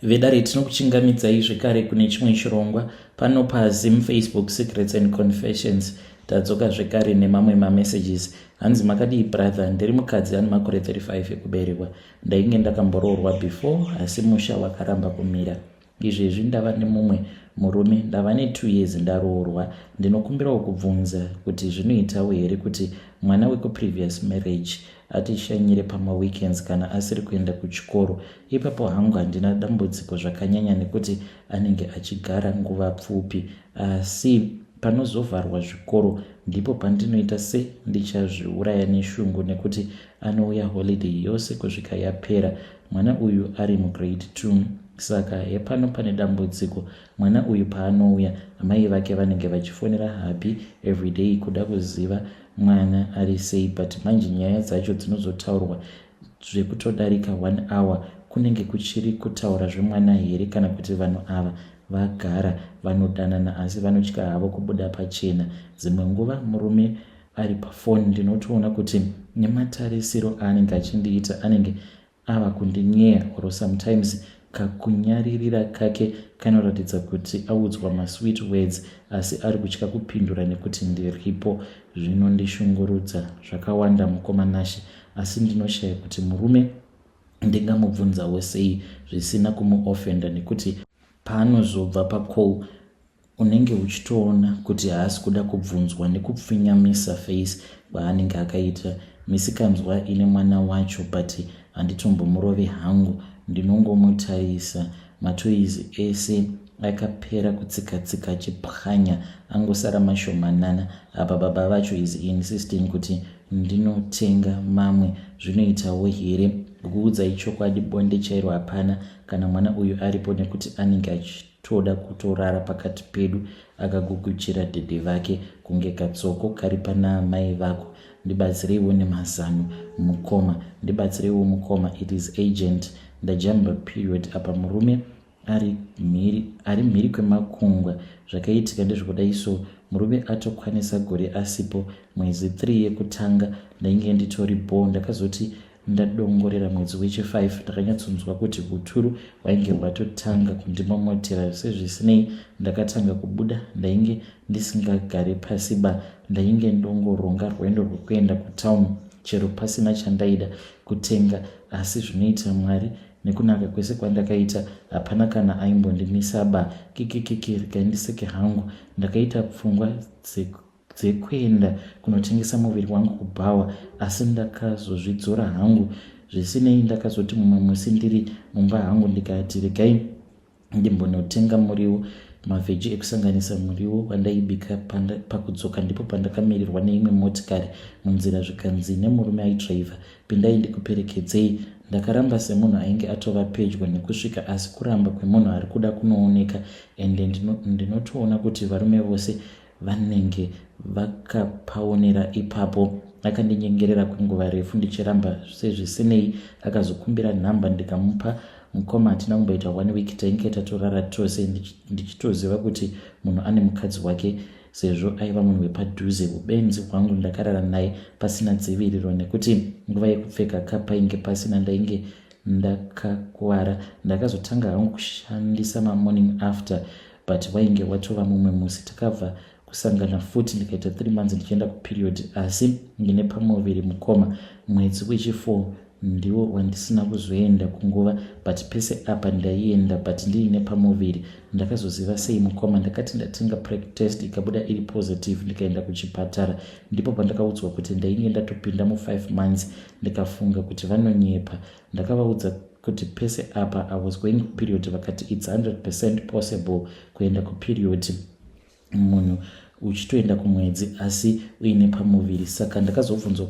Vedare tinokuchingamidzai zvekare kune chimwe chirongwa pano paZim Facebook Secrets and Confessions. Tadzoka zvekare nemamwe mamessages. Hanzi makadii brother, ndiri mukadzi ane makore 35 ekuberekwa. Ndainge ndakamboroorwa before asi musha wakaramba kumira. Izvezvi ndava nemumwe murume, ndava ne2 years ndaroorwa. Ndinokumbira kubvunza kuti zvinoitawo here kuti mwana wekuprevious marriage atishanyire pama weekends kana asiri kuenda kuchikoro. Ipapo hangu handina dambudziko zvakanyanya nekuti anenge achigara nguva pfupi, asi panozovharwa zvikoro ndipo pandinoita se ndichazviuraya neshungu nekuti anouya holiday yose kusvika yapera. Mwana uyu ari mugrade 2, saka hepano pane dambudziko. Mwana uyu paanouya amai vake vanenge vachifonera happy everyday kuda kuziva mwana ari sei, but manje nyaya dzacho dzinozotaurwa zvekutodarika 1 hour kunenge kuchiri kutaura zvemwana here kana kuti vanhu ava vagara vanodanana asi vanotya havo kubuda pachena. Dzimwe nguva murume ari pafoni ndinotoona kuti nematarisiro aanenge achindiita anenge ava kundinyeya, or sometimes kakunyaririra kake kanoratidza kuti audzwa masweet words asi ari kutya kupindura nekuti ndiripo. Zvinondishungurudza zvakawanda mukomanashi, asi ndinoshaya kuti murume ndingamubvunzawo sei zvisina kumuofenda, nekuti paanozobva pacall unenge uchitoona kuti haasi kuda kubvunzwa nekupfinyamisa face kwaanenge akaita. Misikanzwa ine mwana wacho, but handitombomurove hangu, ndinongomutarisa. Matoizi ese akapera kutsika-tsika achipwanya, angosara mashomanana. Apa baba vacho is insisting kuti ndinotenga mamwe. Zvinoitawo here kukuudzai chokwadi bonde chairo hapana kana mwana uyu aripo, nekuti anenge achitoda kutorara pakati pedu akaguguchira dhedhe vake kunge katsoko kari pana mai vako. Ndibatsireiwo nemazano mukoma, ndibatsireiwo mukoma, it is agent. Ndajamba period. Apa murume ari mhiri kwemakungwa. Zvakaitika ndezvekudai, so murume atokwanisa gore asipo. Mwedzi 3 yekutanga ndainge nditori bo, ndakazoti ndadongorera mwedzi wechi5 ndakanyatsonzwa kuti uturu wainge watotanga kundimomotera. Sezvisinei ndakatanga kubuda, ndainge ndisingagare pasiba, ndainge ndongoronga rwendo rwekuenda kutown chero pasina chandaida kutenga. Asi zvinoita Mwari nekunaka kwese kwandakaita hapana kana aimbondimisaba. Rikaindiseke hangu, ndakaita pfungwa dzekuenda kunotengesa muviri wangu kubhawa, asi ndakazozvidzora hangu. Zvisinei ndakazoti mumwe musi ndiri mumba hangu ndikati regai ndimbonotenga muriwo, mavheji ekusanganisa muriwo wandaibika. Pakudzoka ndipo pandakamirirwa neimwe motikari munzira zvikanzi nemurume aidhiraivha, pindai ndikuperekedzei. Ndakaramba semunhu ainge atova pedyo nekusvika, asi kuramba kwemunhu ari kuda kunooneka. Ende ndinotoona kuti varume vose vanenge vakapaonera ipapo. Akandinyengerera kwenguva refu ndichiramba. Sezvisinei akazokumbira nhamba ndikamupa. Mukoma hatina kumboita 1 week tainge tatorara tose, ndichitoziva kuti munhu ane mukadzi wake sezvo aiva munhu wepadhuze. Ubenzi hwangu ndakarara naye pasina dziviriro, nekuti nguva yekupfeka kapa inge pasina, ndainge ndakakuwara. Ndakazotanga hangu kushandisa mamorning after, but wainge watova mumwe musi. Takabva kusangana futi ndikaita 3 months ndichienda kuperiod, asi ndine pamuviri mukoma. Mwedzi wechi4 ndiwo wandisina kuzoenda kunguva, but pese apa ndaienda, but ndiine pamuviri. Ndakazoziva sei mukoma. Ndakati ndatenga preg test ikabuda iri positive, ndikaenda kuchipatara. Ndipo pandakaudzwa kuti ndainge ndatopinda mu5 months. Ndikafunga kuti vanonyepa. Ndakavaudza kuti pese apa I was going period, vakati it's 100% possible kuenda kuperiod munhu uchitoenda kumwedzi asi uine pamuviri. Saka ndakazobvunza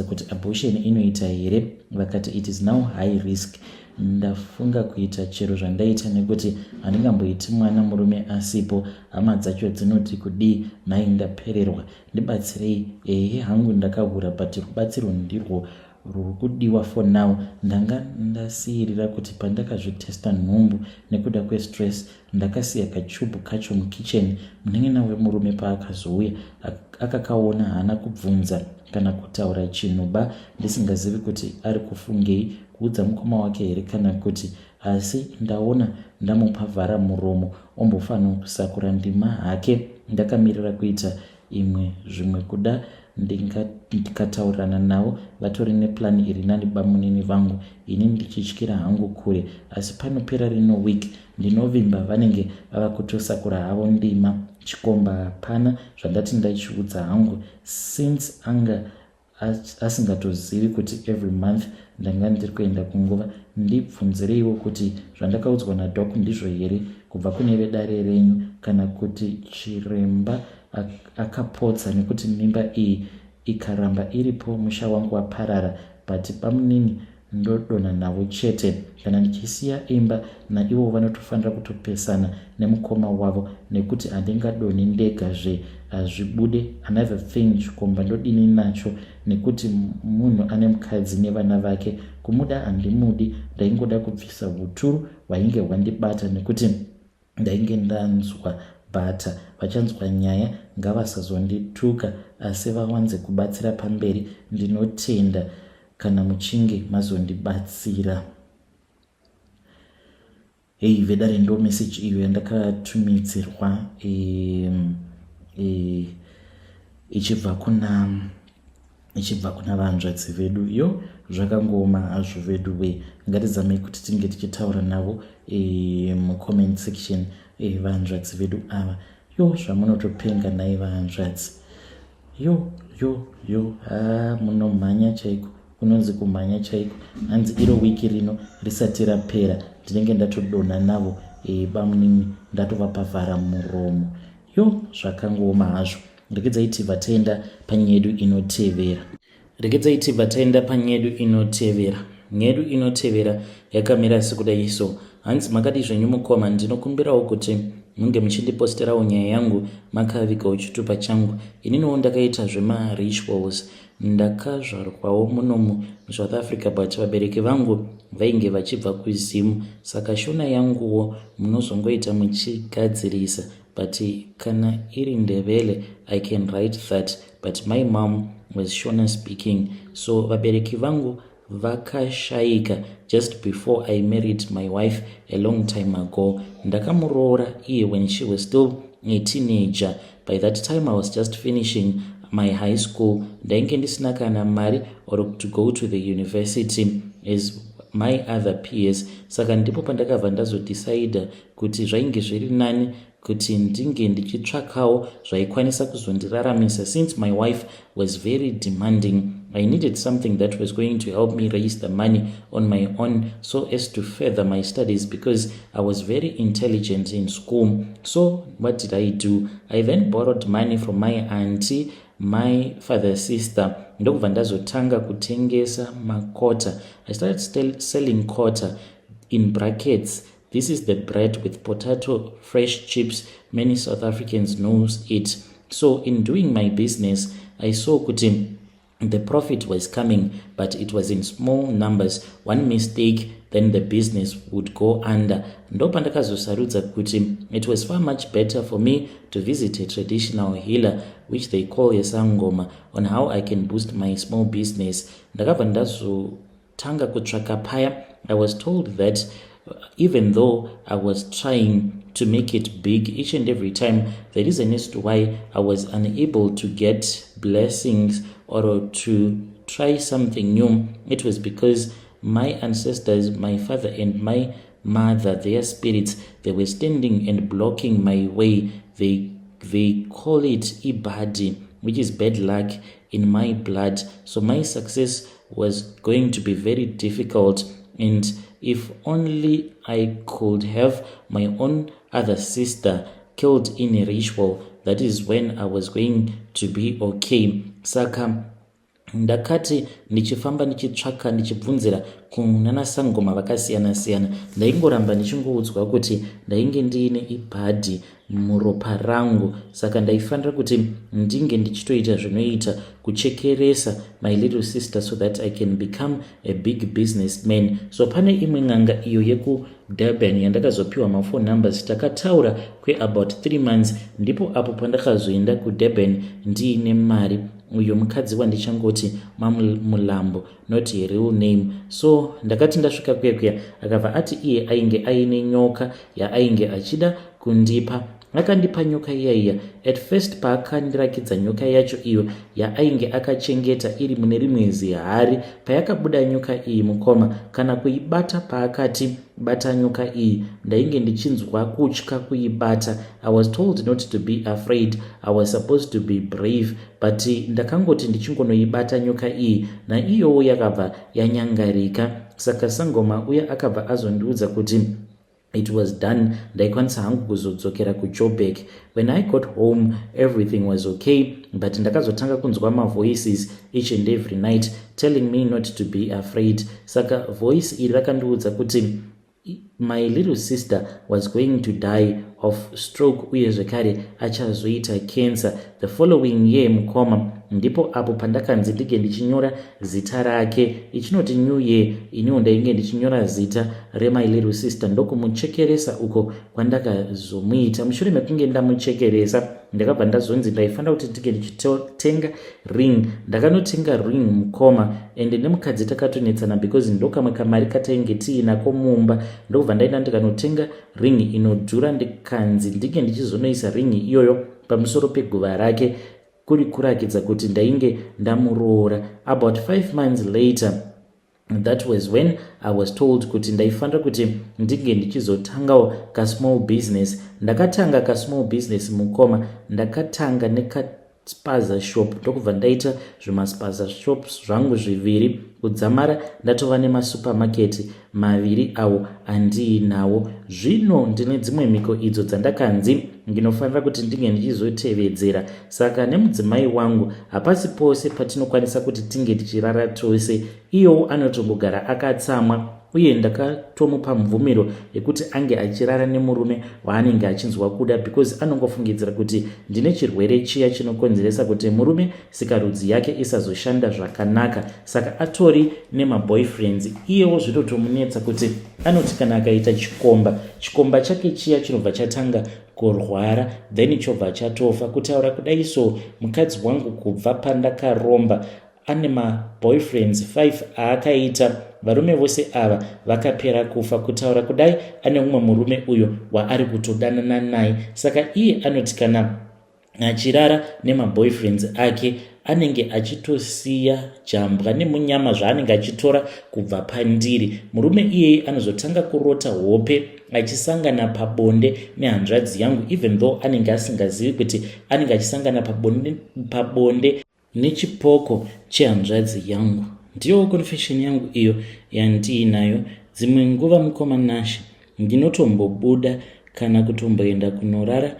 kuti abortion inoita here, vakati it is now high risk. Ndafunga kuita chero zvandaita, nekuti handingamboiti mwana murume asipo. Hama dzacho dzinoti kudii, mai ndapererwa, ndibatsirei. Ehe hangu ndakahura, but rubatsiro ndirwo ruri kudiwa for now. Ndanga ndasiyirira kuti pandakazvitesta nhumbu nekuda kwestress, ndakasiya kachubhu kacho mukitchen. Munen'ena wemurume paakazouya akakaona, haana kubvunza kana kutaura chinhu ba, ndisingazivi kuti ari kufungei kuudza mukoma wake here kana kuti asi ndaona ndamupa vhara muromo ombofanira kusakura ndima hake. Ndakamirira kuita zvimwe kuda ndikataurirana navo vatori neplan iri nani bamunini vangu, ini ndichityira hangu kure. Asi panopera rino week ndinovimba vanenge vava kutosakura havo ndima chikomba. Hapana zvandati ndaichiudza hangu, since anga asingatozivi kuti every month ndanga ndiri kuenda kunguva. Ndibvunzireiwo kuti zvandakaudzwa naDoc ndizvo here kubva kune vedare renyu, kana kuti chiremba akapotsa nekuti mimba iyi ikaramba iripo musha wangu waparara. But bamunini ndodonha navo chete. Kana ndichisiya imba naivo vanotofanira kutopesana nemukoma wavo, nekuti handingadonhi ndegazve zvibude. Another thing, chikomba ndodini nacho nekuti munhu ane mukadzi nevana vake. Kumuda handimudi, ndaingoda kubvisa huturu hwainge hwandibata nekuti ndainge ndanzwa bhata. Vachanzwa nyaya ngavasazondituka, asi vawanze kubatsira pamberi. Ndinotenda kana muchinge mazondibatsira. Vedare ndo message iyo yandakatumidzirwa ichibva kuna vahanzvadzi vedu. Zvakangoma hazvo vedu we. Ngatizamei kuti tinge tichitaura navo mucomment section vahanzvadzi vedu ava. Zvamunotopenga nai vahanzvadzi. Munomhanya chaiko, kunonzi kumhanya chaiko. Hanzi iro wiki rino risati rapera ndinenge ndatodonha navo bamunini ndatovapa vhara muromo. Zvakangoma hazvo. Rekedzaiti vataenda panyaya yedu inotevera. Nyaya yedu inotevera yakamira sekudai so. Hanzi makadi zvenyu mukoma, ndinokumbirawo kuti munge muchindiposterawo nyaya yangu makavigawo chitupa changu. Ininiwo ndakaita zvema-rituals. Ndakazvarwawo munomu muSouth Africa, but vabereki vangu vainge vachibva kuZimu, saka shona yanguwo munozongoita muchigadzirisa. But kana iri Ndebele, I can write that, but my mom was Shona speaking. So vabereki vangu vakashaika just before I married my wife a long time ago. Ndakamuroora iye when she was still a teenager. By that time I was just finishing my high school. Ndainge ndisina kana mari or to go to the university as my other peers. Saka ndipo pandakabva ndazodecide kuti zvainge zviri nani kuti ndinge ndichitsvakawo zvaikwanisa kuzondiraramisa. Since my wife was very demanding, I needed something that was going to help me raise the money on my own so as to further my studies, because I was very intelligent in school. So what did I do? I then borrowed money from my auntie, my father's sister. Ndokubva ndazotanga kutengesa makota. I started selling kota, in brackets. This is the bread with potato, fresh chips. Many South Africans knows it. So in doing my business, I saw kuti the profit was coming, but it was in small numbers. One mistake, then the business would go under. Ndopandakazosarudza kuti it was far much better for me to visit a traditional healer, which they call a sangoma, on how I can boost my small business. Ndakabva ndazotanga kutsvaka paya. I was told that even though I was trying to make it big each and every time, the reason as to why I was unable to get blessings or to try something new, it was because my ancestors, my father and my mother, their spirits, they were standing and blocking my way. They call it ibadi, which is bad luck, in my blood. So my success was going to be very difficult, and if only I could have my own other sister killed in a ritual, that is when I was going to be okay. Saka ndakati ndichifamba ndichitsvaka ndichibvunzira kunana sangoma vakasiyana siyana, ndaingoramba ndichingoudzwa kuti ndainge ndiine ibhadhi muropa rangu, saka ndaifanira kuti ndinge ndichitoita zvinoita kuchekeresa my little sister so that I can become a big businessman. So pane imwe ng'anga iyo yekudurban yandakazopiwa mafone numbers, takataura kweabout 3 months, ndipo apo pandakazoenda kudurban ndiine mari. Uyo mukadzi wandichangoti Mulambo, not a real name. So ndakati ndasvika kwekweya akabva ati iye ainge aine nyoka yaainge achida kundipa. Akandipa nyoka iyaiya. At first paakandirakidza nyoka yacho iyo yaainge akachengeta iri mune rimwe zihari, payakabuda nyoka iyi mukoma, kana kuibata paakati bata nyoka iyi, ndainge ndichinzwa kutya kuibata. I was told not to be afraid, I was supposed to be brave, but ndakangoti ndichingonoibata nyoka iyi, naiyowo yakabva yanyangarika. Saka sangoma uya akabva azondiudza kuti it was done. Ndaikwanisa hangu kuzodzokera kuJoburg. When I got home, everything was okay, but ndakazotanga kunzwa voices each and every night telling me not to be afraid. Saka voice iri rakandiudza kuti my little sister was going to die of stroke uye zvekare achazoita cancer the following year mukoma. Ndipo apo pandakanzi ndige ndichinyora zita rake, ichinoti new year, iniwo ndainge ndichinyora zita remy little sister ndokumuchekeresa uko kwandakazomuita. Mushure mekunge ndamuchekeresa ndakabva ndazonzi ndaifanira kuti ndige ndichitenga ring. Ndakanotenga ring mukoma, ende nemukadzi takatonetsana because ndokamwe kamari katainge tiinako mumba. Ndokubva ndaenda ndikanotenga ring inodhura, ndikanzi ndige ndichizonoisa ring iyoyo pamusoro peguva rake, kuri kurakidza kuti ndainge ndamuroora. About 5 months later, that was when I was told kuti ndaifanira kuti ndinge ndichizotangawo ka small business. Ndakatanga ka small business mukoma, ndakatanga spaza shop, ndokubva ndaita zvimaspaza shops zvangu zviviri. Kudzamara ndatova nemasupermarket maviri awo andiinawo. Zvino ndine dzimwe mhiko idzo dzandakanzi ndinofanira kuti ndinge ndichizotevedzera. Saka nemudzimai wangu hapasi pose patinokwanisa kuti tinge tichirara tose. Iyowo anotongogara akatsamwa, uye ndakatomupa mvumiro yekuti ange achirara nemurume waanenge achinzwa kuda, because anongofungidzira kuti ndine chirwere chiya chinokonzeresa kuti murume sikarudzi yake isazoshanda zvakanaka. Saka atori nemaboyfriends, iyewo zvinotomunetsa kuti anoti kana akaita chikomba chake chiya chinobva chatanga kurwara, then chobva chatofa. Kutaura kudai, so mukadzi wangu kubva pandakaromba ane maboyfriends 5 aakaita. Varume vose ava vakapera kufa. Kutaura kudai, ane umwe murume uyo waari kutodanana naye. Saka iye anoti kana achirara nemaboyfriends ake anenge achitosiya jambwa nemunyama zvaanenge achitora kubva pandiri. Murume iyeye anozotanga kurota hope achisangana pabonde nehanzvadzi yangu, even though anenge asingazivi kuti anenge achisangana pabonde nechipoko chehanzvadzi yangu. Ndiyo confession yangu iyo yandiinayo. Dzimwe nguva mukoma Nashi ndinotombobuda kana kutomboenda kunorara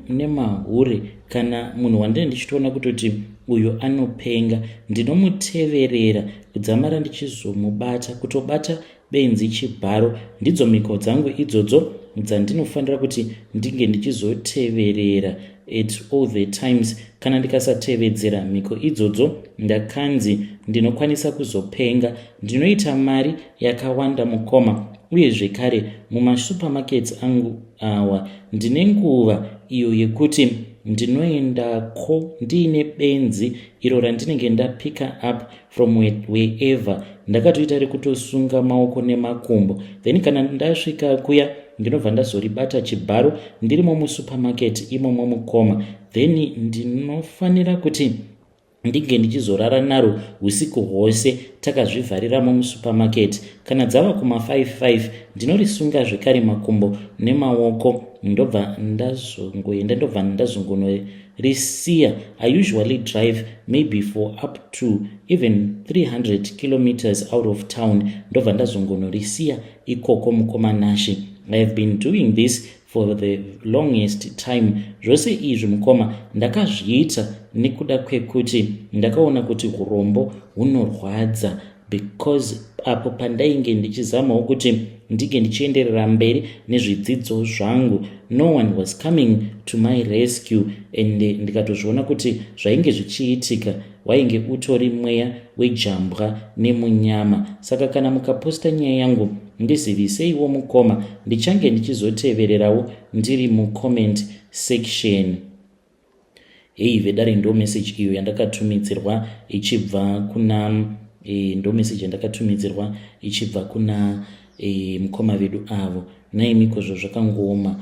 nemahure, kana munhu wandine ndichitoona kutoti uyo anopenga, ndinomuteverera kudzamara ndichizomubata, kutobata benzi chibharo. Ndidzo mhiko dzangu idzodzo dzandinofanira kuti ndinge ndichizoteverera at all the times. Kana ndikasatevedzera mhiko idzodzo, ndakanzi ndinokwanisa kuzopenga. Ndinoita mari yakawanda mukoma, uye zvekare mumasupermarkets angu awa ndine nguva iyo yekuti ndinoendako ndiine benzi iro randinenge ndapika up from wherever. Ndakatoita rekutosunga maoko nemakumbo, then kana ndasvika kuya ndinobva ndazoribata chibharo ndirimo musupermarket imomo mukoma, then ndinofanira kuti ndinge ndichizorara naro usiku hwose takazvivhariramo musupermarket. Kana dzava kuma 5 ndinorisunga zvekare makumbo nemaoko, ndobva ndazongonorisiya. I usually drive maybe for up to even 300 kilometers out of town, ndobva ndazongonorisiya ikoko mukoma Nashi. I have been doing this for the longest time. Zvose izvi mukoma ndakazviita nekuda kwekuti ndakaona kuti urombo hunorwadza. because apo pandainge ndichizamawo kuti ndige ndichienderera mberi nezvidzidzo zvangu, no one was coming to my rescue, and ndikatozviona kuti zvainge zvichiitika wainge utori mweya wejambwa nemunyama. Saka kana mukaposta nyaya yangu ndiziviseiwo mukoma, ndichange ndichizotevererawo ndiri mucomment section. Hei vedare ndo message iyo yandakatumidzirwa ichibva kuna ndo message yandakatumidzirwa ichibva kuna mukoma vedu avo. Naimikozvo zvakangoma,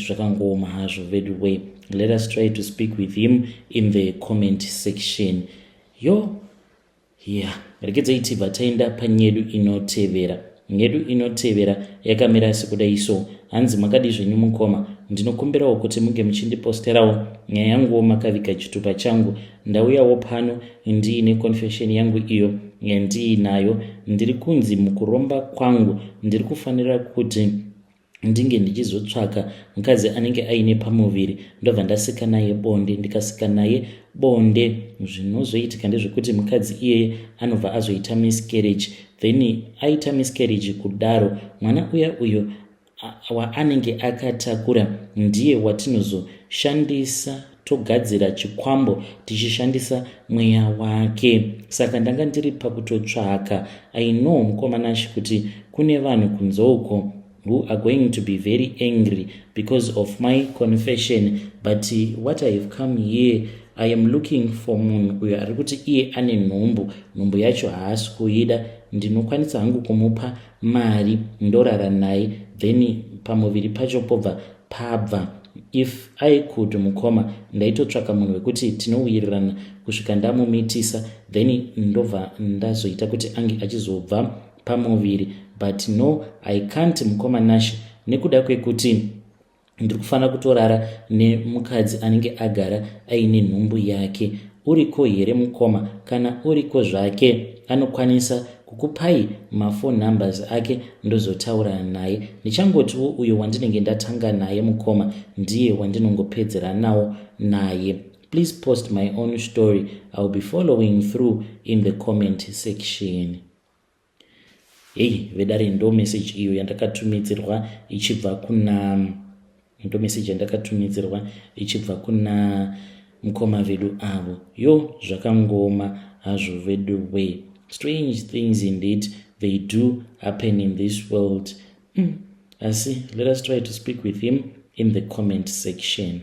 zvakangoma hazvo vedu we. Let us try to speak with him in the comment section. Regedzai tibva taenda panyedu inotevera. Nyedu inotevera yakamira sekudai so. Hanzi makadi zvenyu mukoma, ndinokumbirawo kuti munge muchindiposterawo nyaya yangu makaviga chitupa changu. Ndauyawo pano ndiine confession yangu iyo yandiinayo. Ndiri kunzi mukuromba kwangu ndiri kufanira kuti ndinge ndichizotsvaka mukadzi anenge aine pamuviri, ndobva ndasika naye bonde. Ndikasika naye bonde, zvinozoitika ndezvekuti mukadzi iyeye anobva azoita miscarriage. Then aita miscarriage kudaro, mwana uyo waanenge akatakura ndiye watinozoshandisa togadzira chikwambo tichishandisa mweya wake. Saka ndanga ndiri pakutotsvaka. I know mukomanashi kuti kune vanhu kunzouko who are going to be very angry because of my confession, but what I have come here, I am looking for munhu uyo ari kuti iye ane nhumbu yacho haasi kuida, ndinokwanisa hangu kumupa mari ndorara naye, then pamuviri pacho pobva pabva. If I could mukoma, ndaitotsvaka munhu wekuti tinowirirana kusvika ndamumitisa, then ndobva ndazoita kuti ange achizobva pamuviri. But no, I can't mukoma nashi, nekuda kwekuti ndiri kufanira kutorara nemukadzi anenge agara aine nhumbu yake. Uriko here mukoma? Kana uriko zvake anokwanisa kukupai mafone numbers ake ndozotaura naye. Ndichangotiwo uyo wandinenge ndatanga naye mukoma ndiye wandinongopedzera nawo naye. Please post my own story. I'll be following through in the comment section. Vedare ndo message iyo yandakatumidzirwa ichibva kuna mukoma vedu avo. Zvakangoma hazvo vedu we. Strange things indeed they do happen in this world. Let us try to speak with him in the comment section.